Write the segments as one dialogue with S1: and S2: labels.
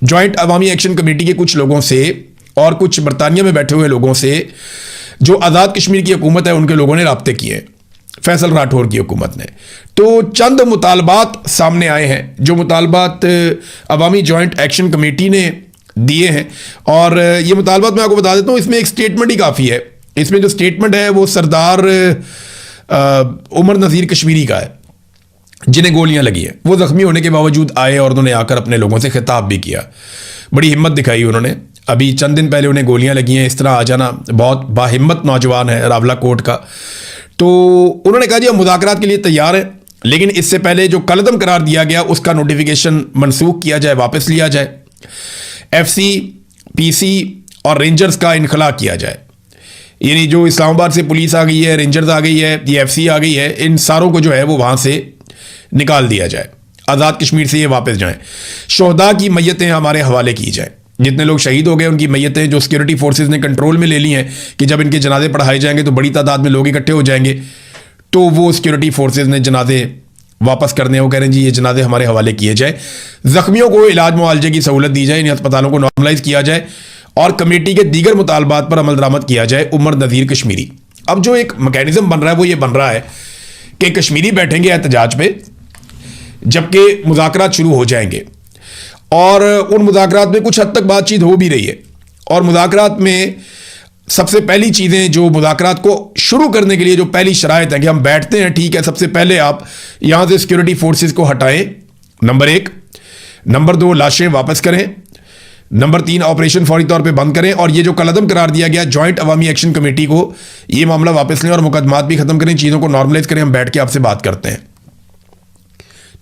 S1: Joint अवामी action committee के कुछ लोगों से और कुछ बरतानिया में बैठे हुए लोगों से जो आज़ाद कश्मीर की हुकूमत है उनके लोगों ने राब्ते किए, फैसल राठौर की हुकूमत ने। तो चंद मुतालबात सामने आए हैं, जो मुतालबात अवामी जॉइंट एक्शन कमेटी ने दिए हैं। और ये मुतालबात मैं आपको बता देता हूँ, इसमें एक स्टेटमेंट ही काफ़ी है। इसमें जो स्टेटमेंट है वो सरदार उमर नज़ीर कश्मीरी का है, जिन्हें गोलियां लगी हैं। वो ज़ख्मी होने के बावजूद आए और उन्होंने आकर अपने लोगों से खिताब भी किया, बड़ी हिम्मत दिखाई उन्होंने। अभी चंद दिन पहले उन्हें गोलियां लगी हैं, इस तरह आ जाना, बहुत बाहिम्मत नौजवान है रावला कोट का। तो उन्होंने कहा जी हम मुज़ाकरात के लिए तैयार हैं, लेकिन इससे पहले जो कलअदम करार दिया गया उसका नोटिफिकेशन मनसूख किया जाए, वापस लिया जाए। FC, PC और रेंजर्स का इनखला किया जाए, यानी जो इस्लामाबाद से पुलिस आ गई है, रेंजर्स आ गई है, ये FC आ गई है, इन सारों को जो है वो वहाँ से निकाल दिया जाए, आज़ाद कश्मीर से ये वापस जाएं। शोहदा की मैयतें हमारे हवाले की जाएं, जितने लोग शहीद हो गए उनकी मैयतें जो सिक्योरिटी फोर्सेस ने कंट्रोल में ले ली हैं कि जब इनके जनाजे पढ़ाए जाएंगे तो बड़ी तादाद में लोग इकट्ठे हो जाएंगे, तो वो सिक्योरिटी फोर्सेस ने जनाजे वापस करने हैं। वो कह रहे हैं जी ये जनाजे हमारे हवाले किए जाए। ज़ख्मियों को इलाज मुआलजे की सहूलत दी जाए, इन अस्पतालों को नॉर्मलाइज किया जाए और कमेटी के दीगर मुतालबात पर अमल दरामद किया जाए। उमर नज़ीर कश्मीरी। अब जो एक मैकेनिज्म बन रहा है वो ये बन रहा है कि कश्मीरी बैठेंगे एहतजाज पे, जबकि मुज़ाकरात शुरू हो जाएंगे और उन मुज़ाकरात में कुछ हद तक बातचीत हो भी रही है। और मुज़ाकरात में सबसे पहली चीज़ें जो मुज़ाकरात को शुरू करने के लिए जो पहली शराइत है कि हम बैठते हैं, ठीक है, सबसे पहले आप यहाँ से सिक्योरिटी फोर्सेस को हटाएं, नंबर 1। नंबर 2, लाशें वापस करें। नंबर 3, ऑपरेशन फौरी तौर पे बंद करें। और ये जो कलअदम करार दिया गया जॉइंट अवामी एक्शन कमेटी को, ये मामला वापस लें और मुकदमात भी ख़त्म करें, चीज़ों को नॉर्मलाइज करें, हम बैठ के आपसे बात करते हैं।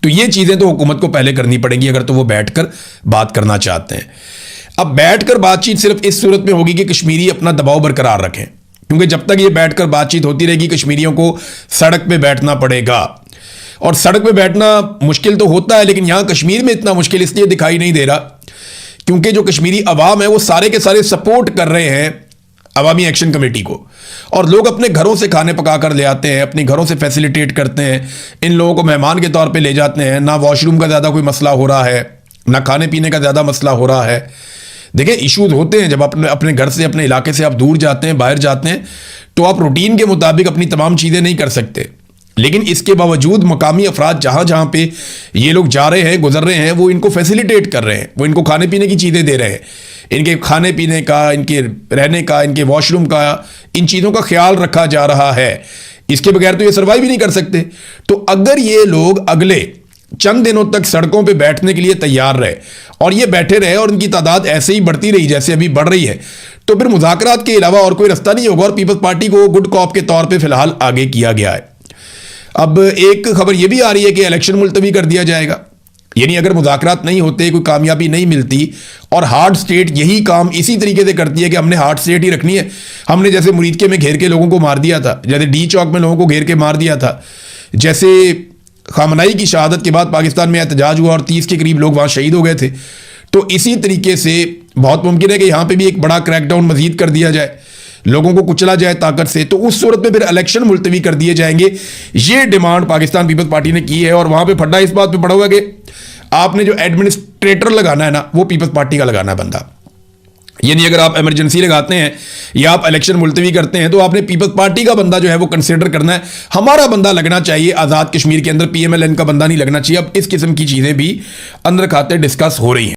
S1: तो ये चीज़ें तो हुकूमत को पहले करनी पड़ेंगी अगर तो वो बैठकर बात करना चाहते हैं। अब बैठकर बातचीत सिर्फ इस सूरत में होगी कि कश्मीरी अपना दबाव बरकरार रखें, क्योंकि जब तक ये बैठकर बातचीत होती रहेगी कश्मीरियों को सड़क पे बैठना पड़ेगा। और सड़क पे बैठना मुश्किल तो होता है, लेकिन यहाँ कश्मीर में इतना मुश्किल इसलिए दिखाई नहीं दे रहा क्योंकि जो कश्मीरी अवाम है वो सारे के सारे सपोर्ट कर रहे हैं अवामी एक्शन कमेटी को, और लोग अपने घरों से खाने पका कर ले आते हैं, अपने घरों से फैसिलिटेट करते हैं, इन लोगों को मेहमान के तौर पे ले जाते हैं। ना वॉशरूम का ज़्यादा कोई मसला हो रहा है, ना खाने पीने का ज़्यादा मसला हो रहा है। देखिए इश्यूज होते हैं जब अपने घर से, अपने इलाके से आप दूर जाते हैं, बाहर जाते हैं, तो आप रूटीन के मुताबिक अपनी तमाम चीज़ें नहीं कर सकते। लेकिन इसके बावजूद मकामी अफराद जहाँ जहाँ पे ये लोग जा रहे हैं, गुजर रहे हैं, वो इनको फैसिलिटेट कर रहे हैं, वो इनको खाने पीने की चीज़ें दे रहे हैं, इनके खाने पीने का, इनके रहने का, इनके वॉशरूम का, इन चीज़ों का ख्याल रखा जा रहा है। इसके बगैर तो ये सर्वाइव ही नहीं कर सकते। तो अगर ये लोग अगले चंद दिनों तक सड़कों पे बैठने के लिए तैयार रहे और ये बैठे रहे और उनकी तादाद ऐसे ही बढ़ती रही जैसे अभी बढ़ रही है, तो फिर मुज़ाकरात के अलावा और कोई रास्ता नहीं होगा और पीपल्स पार्टी को गुड कॉप के तौर पर फिलहाल आगे किया गया है। अब एक खबर यह भी आ रही है कि इलेक्शन मुलतवी कर दिया जाएगा, यानी अगर मुज़ाकरात नहीं होते, कोई कामयाबी नहीं मिलती और हार्ड स्टेट यही काम इसी तरीके से करती है कि हमने हार्ड स्टेट ही रखनी है, हमने जैसे मुरीदके में घेर के लोगों को मार दिया था, जैसे डी चौक में लोगों को घेर के मार दिया था, जैसे खामनाई की शहादत के बाद पाकिस्तान में एहतजाज हुआ और 30 के करीब लोग वहाँ शहीद हो गए थे, तो इसी तरीके से बहुत मुमकिन है कि यहाँ पर भी एक बड़ा क्रैकडाउन मजीद कर दिया जाए, लोगों को कुचला जाए ताकत से। तो उस सूरत में फिर इलेक्शन मुलतवी कर दिए जाएंगे। ये डिमांड पाकिस्तान पीपल्स पार्टी ने की है और वहां पे फड्डा इस बात पे पड़ा हुआ है कि आपने जो एडमिनिस्ट्रेटर लगाना है ना, वो पीपल्स पार्टी का लगाना है बंदा। यानी अगर आप इमरजेंसी लगाते हैं या आप इलेक्शन मुलतवी करते हैं तो आपने पीपल्स पार्टी का बंदा जो है वो कंसिडर करना है, हमारा बंदा लगना चाहिए। आज़ाद कश्मीर के अंदर PMLN का बंदा नहीं लगना चाहिए। अब इस किस्म की चीज़ें भी अंदर खाते डिस्कस हो रही हैं।